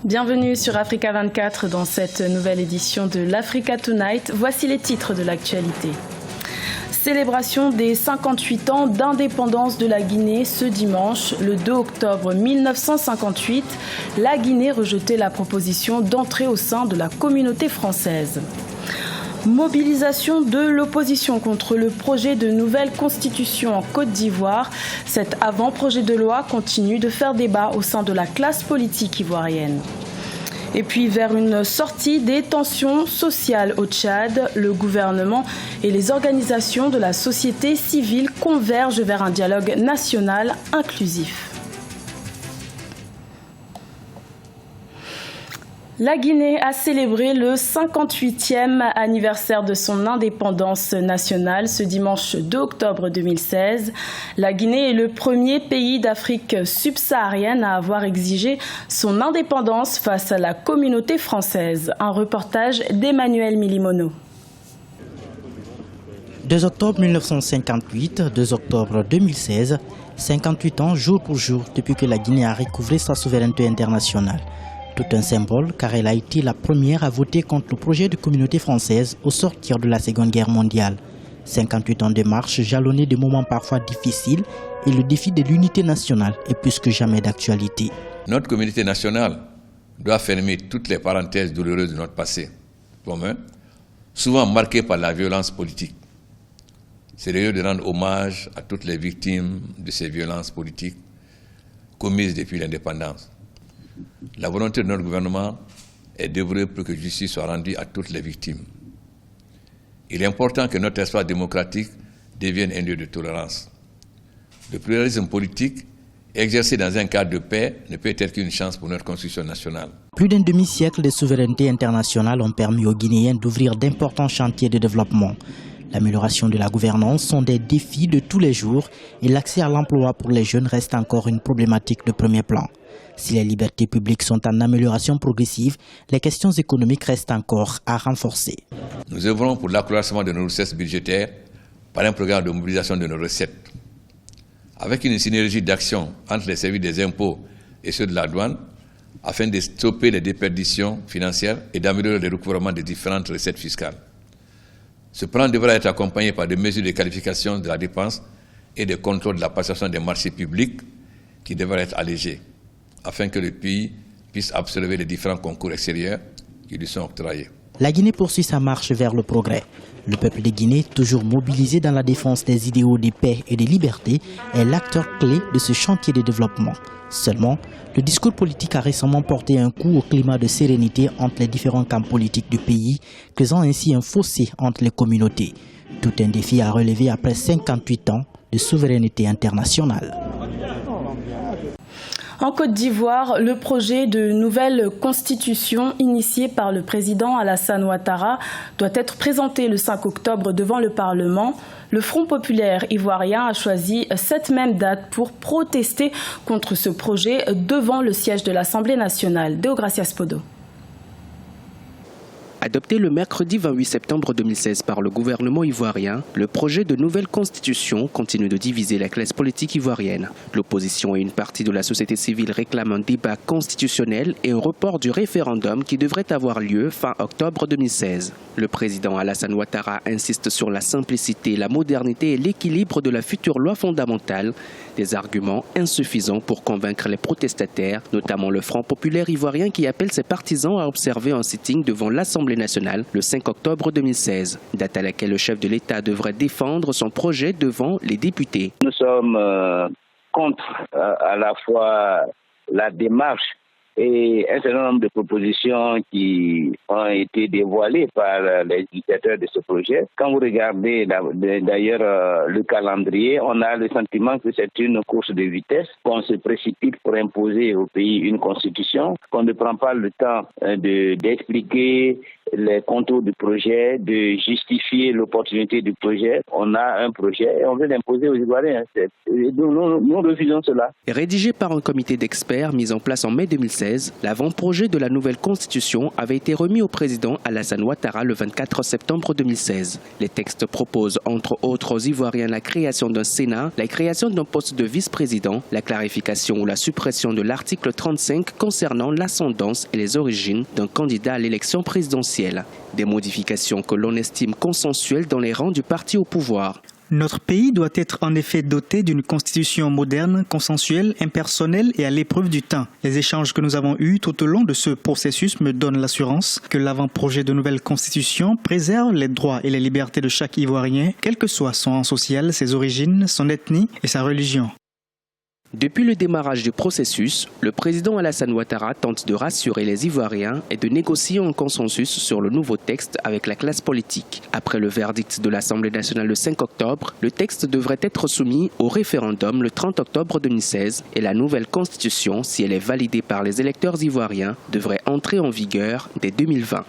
Bienvenue sur Africa 24 dans cette nouvelle édition de l'Africa Tonight. Voici les titres de l'actualité. Célébration des 58 ans d'indépendance de la Guinée ce dimanche, le 2 octobre 1958. La Guinée rejetait la proposition d'entrer au sein de la communauté française. Mobilisation de l'opposition contre le projet de nouvelle constitution en Côte d'Ivoire. Cet avant-projet de loi continue de faire débat au sein de la classe politique ivoirienne. Et puis vers une sortie des tensions sociales au Tchad, le gouvernement et les organisations de la société civile convergent vers un dialogue national inclusif. La Guinée a célébré le 58e anniversaire de son indépendance nationale ce dimanche 2 octobre 2016. La Guinée est le premier pays d'Afrique subsaharienne à avoir exigé son indépendance face à la communauté française. Un reportage d'Emmanuel Milimono. 2 octobre 1958, 2 octobre 2016, 58 ans jour pour jour depuis que la Guinée a recouvré sa souveraineté internationale. Tout un symbole car elle a été la première à voter contre le projet de communauté française au sortir de la Seconde Guerre mondiale. 58 ans de marche jalonnés de moments parfois difficiles et le défi de l'unité nationale est plus que jamais d'actualité. Notre communauté nationale doit fermer toutes les parenthèses douloureuses de notre passé commun, souvent marquées par la violence politique. C'est le lieu de rendre hommage à toutes les victimes de ces violences politiques commises depuis l'indépendance. La volonté de notre gouvernement est d'œuvrer pour que justice soit rendue à toutes les victimes. Il est important que notre espace démocratique devienne un lieu de tolérance. Le pluralisme politique, exercé dans un cadre de paix, ne peut être qu'une chance pour notre construction nationale. Plus d'un demi-siècle de souveraineté internationale ont permis aux Guinéens d'ouvrir d'importants chantiers de développement. L'amélioration de la gouvernance sont des défis de tous les jours et l'accès à l'emploi pour les jeunes reste encore une problématique de premier plan. Si les libertés publiques sont en amélioration progressive, les questions économiques restent encore à renforcer. Nous œuvrons pour l'accroissement de nos recettes budgétaires par un programme de mobilisation de nos recettes. Avec une synergie d'action entre les services des impôts et ceux de la douane, afin de stopper les déperditions financières et d'améliorer le recouvrement des différentes recettes fiscales. Ce plan devra être accompagné par des mesures de qualification de la dépense et de contrôle de la passation des marchés publics qui devraient être allégés, afin que le pays puisse absorber les différents concours extérieurs qui lui sont octroyés. La Guinée poursuit sa marche vers le progrès. Le peuple de Guinée, toujours mobilisé dans la défense des idéaux de paix et de liberté, est l'acteur clé de ce chantier de développement. Seulement, le discours politique a récemment porté un coup au climat de sérénité entre les différents camps politiques du pays, creusant ainsi un fossé entre les communautés. Tout un défi à relever après 58 ans de souveraineté internationale. En Côte d'Ivoire, le projet de nouvelle constitution initié par le président Alassane Ouattara doit être présenté le 5 octobre devant le Parlement. Le Front populaire ivoirien a choisi cette même date pour protester contre ce projet devant le siège de l'Assemblée nationale. Deogracias Podo. Adopté le mercredi 28 septembre 2016 par le gouvernement ivoirien, le projet de nouvelle constitution continue de diviser la classe politique ivoirienne. L'opposition et une partie de la société civile réclament un débat constitutionnel et un report du référendum qui devrait avoir lieu fin octobre 2016. Le président Alassane Ouattara insiste sur la simplicité, la modernité et l'équilibre de la future loi fondamentale, des arguments insuffisants pour convaincre les protestataires, notamment le Front populaire ivoirien qui appelle ses partisans à observer un sitting devant l'Assemblée nationale le 5 octobre 2016, date à laquelle le chef de l'État devrait défendre son projet devant les députés. Nous sommes contre à la fois la démarche et un certain nombre de propositions qui ont été dévoilées par les initiateurs de ce projet. Quand vous regardez d'ailleurs le calendrier, on a le sentiment que c'est une course de vitesse, qu'on se précipite pour imposer au pays une constitution, qu'on ne prend pas le temps d'expliquer les contours du projet, de justifier l'opportunité du projet. On a un projet et on veut l'imposer aux Ivoiriens. Nous refusons cela. Rédigé par un comité d'experts mis en place en mai 2016, l'avant-projet de la nouvelle constitution avait été remis au président Alassane Ouattara le 24 septembre 2016. Les textes proposent entre autres aux Ivoiriens la création d'un Sénat, la création d'un poste de vice-président, la clarification ou la suppression de l'article 35 concernant l'ascendance et les origines d'un candidat à l'élection présidentielle. Des modifications que l'on estime consensuelles dans les rangs du parti au pouvoir. Notre pays doit être en effet doté d'une constitution moderne, consensuelle, impersonnelle et à l'épreuve du temps. Les échanges que nous avons eus tout au long de ce processus me donnent l'assurance que l'avant-projet de nouvelle constitution préserve les droits et les libertés de chaque Ivoirien, quel que soit son rang social, ses origines, son ethnie et sa religion. Depuis le démarrage du processus, le président Alassane Ouattara tente de rassurer les Ivoiriens et de négocier un consensus sur le nouveau texte avec la classe politique. Après le verdict de l'Assemblée nationale le 5 octobre, le texte devrait être soumis au référendum le 30 octobre 2016 et la nouvelle constitution, si elle est validée par les électeurs ivoiriens, devrait entrer en vigueur dès 2020.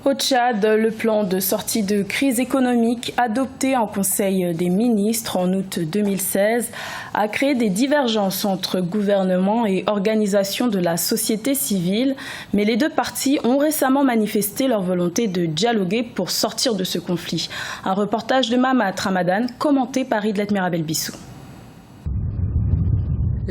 Au Tchad, le plan de sortie de crise économique adopté en Conseil des ministres en août 2016 a créé des divergences entre gouvernement et organisations de la société civile, mais les deux parties ont récemment manifesté leur volonté de dialoguer pour sortir de ce conflit. Un reportage de Mamat Ramadan commenté par Idlet Mirabel Bissou.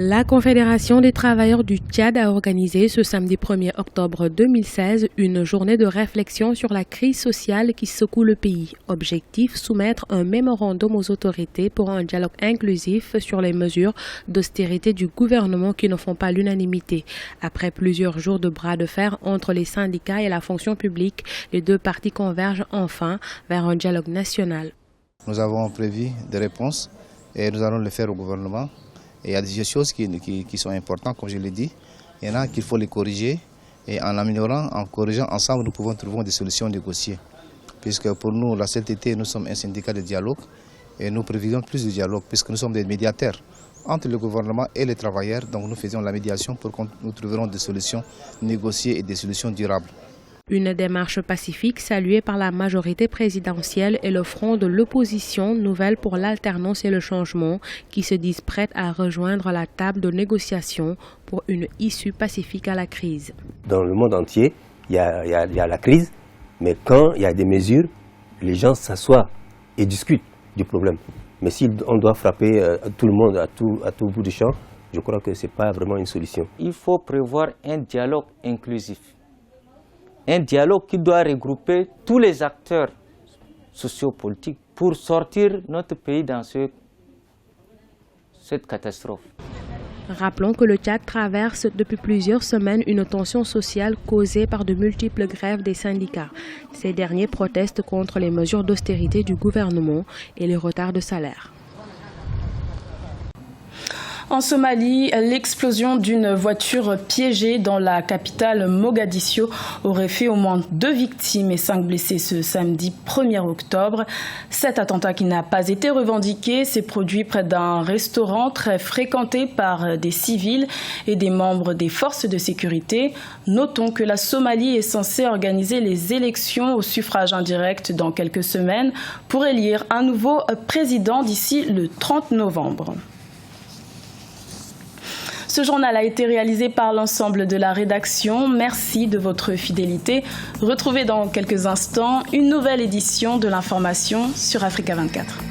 La Confédération des travailleurs du Tchad a organisé ce samedi 1er octobre 2016 une journée de réflexion sur la crise sociale qui secoue le pays. Objectif, soumettre un mémorandum aux autorités pour un dialogue inclusif sur les mesures d'austérité du gouvernement qui ne font pas l'unanimité. Après plusieurs jours de bras de fer entre les syndicats et la fonction publique, les deux parties convergent enfin vers un dialogue national. Nous avons prévu des réponses et nous allons le faire au gouvernement. Et il y a des choses qui sont importantes, comme je l'ai dit. Il y en a qu'il faut les corriger. Et en améliorant, en corrigeant ensemble, nous pouvons trouver des solutions négociées. Puisque pour nous, la CLTT, nous sommes un syndicat de dialogue. Et nous privilégions plus de dialogue, puisque nous sommes des médiateurs entre le gouvernement et les travailleurs. Donc nous faisons la médiation pour que nous trouverons des solutions négociées et des solutions durables. Une démarche pacifique saluée par la majorité présidentielle et le front de l'opposition nouvelle pour l'alternance et le changement qui se disent prêtes à rejoindre la table de négociation pour une issue pacifique à la crise. Dans le monde entier, il y a la crise, mais quand il y a des mesures, les gens s'assoient et discutent du problème. Mais si on doit frapper tout le monde à tout bout du champ, je crois que ce n'est pas vraiment une solution. Il faut prévoir un dialogue inclusif. Un dialogue qui doit regrouper tous les acteurs sociopolitiques pour sortir notre pays dans cette catastrophe. Rappelons que le Tchad traverse depuis plusieurs semaines une tension sociale causée par de multiples grèves des syndicats. Ces derniers protestent contre les mesures d'austérité du gouvernement et les retards de salaire. En Somalie, l'explosion d'une voiture piégée dans la capitale Mogadiscio aurait fait au moins 2 victimes et 5 blessés ce samedi 1er octobre. Cet attentat qui n'a pas été revendiqué s'est produit près d'un restaurant très fréquenté par des civils et des membres des forces de sécurité. Notons que la Somalie est censée organiser les élections au suffrage indirect dans quelques semaines pour élire un nouveau président d'ici le 30 novembre. Ce journal a été réalisé par l'ensemble de la rédaction. Merci de votre fidélité. Retrouvez dans quelques instants une nouvelle édition de l'information sur Africa 24.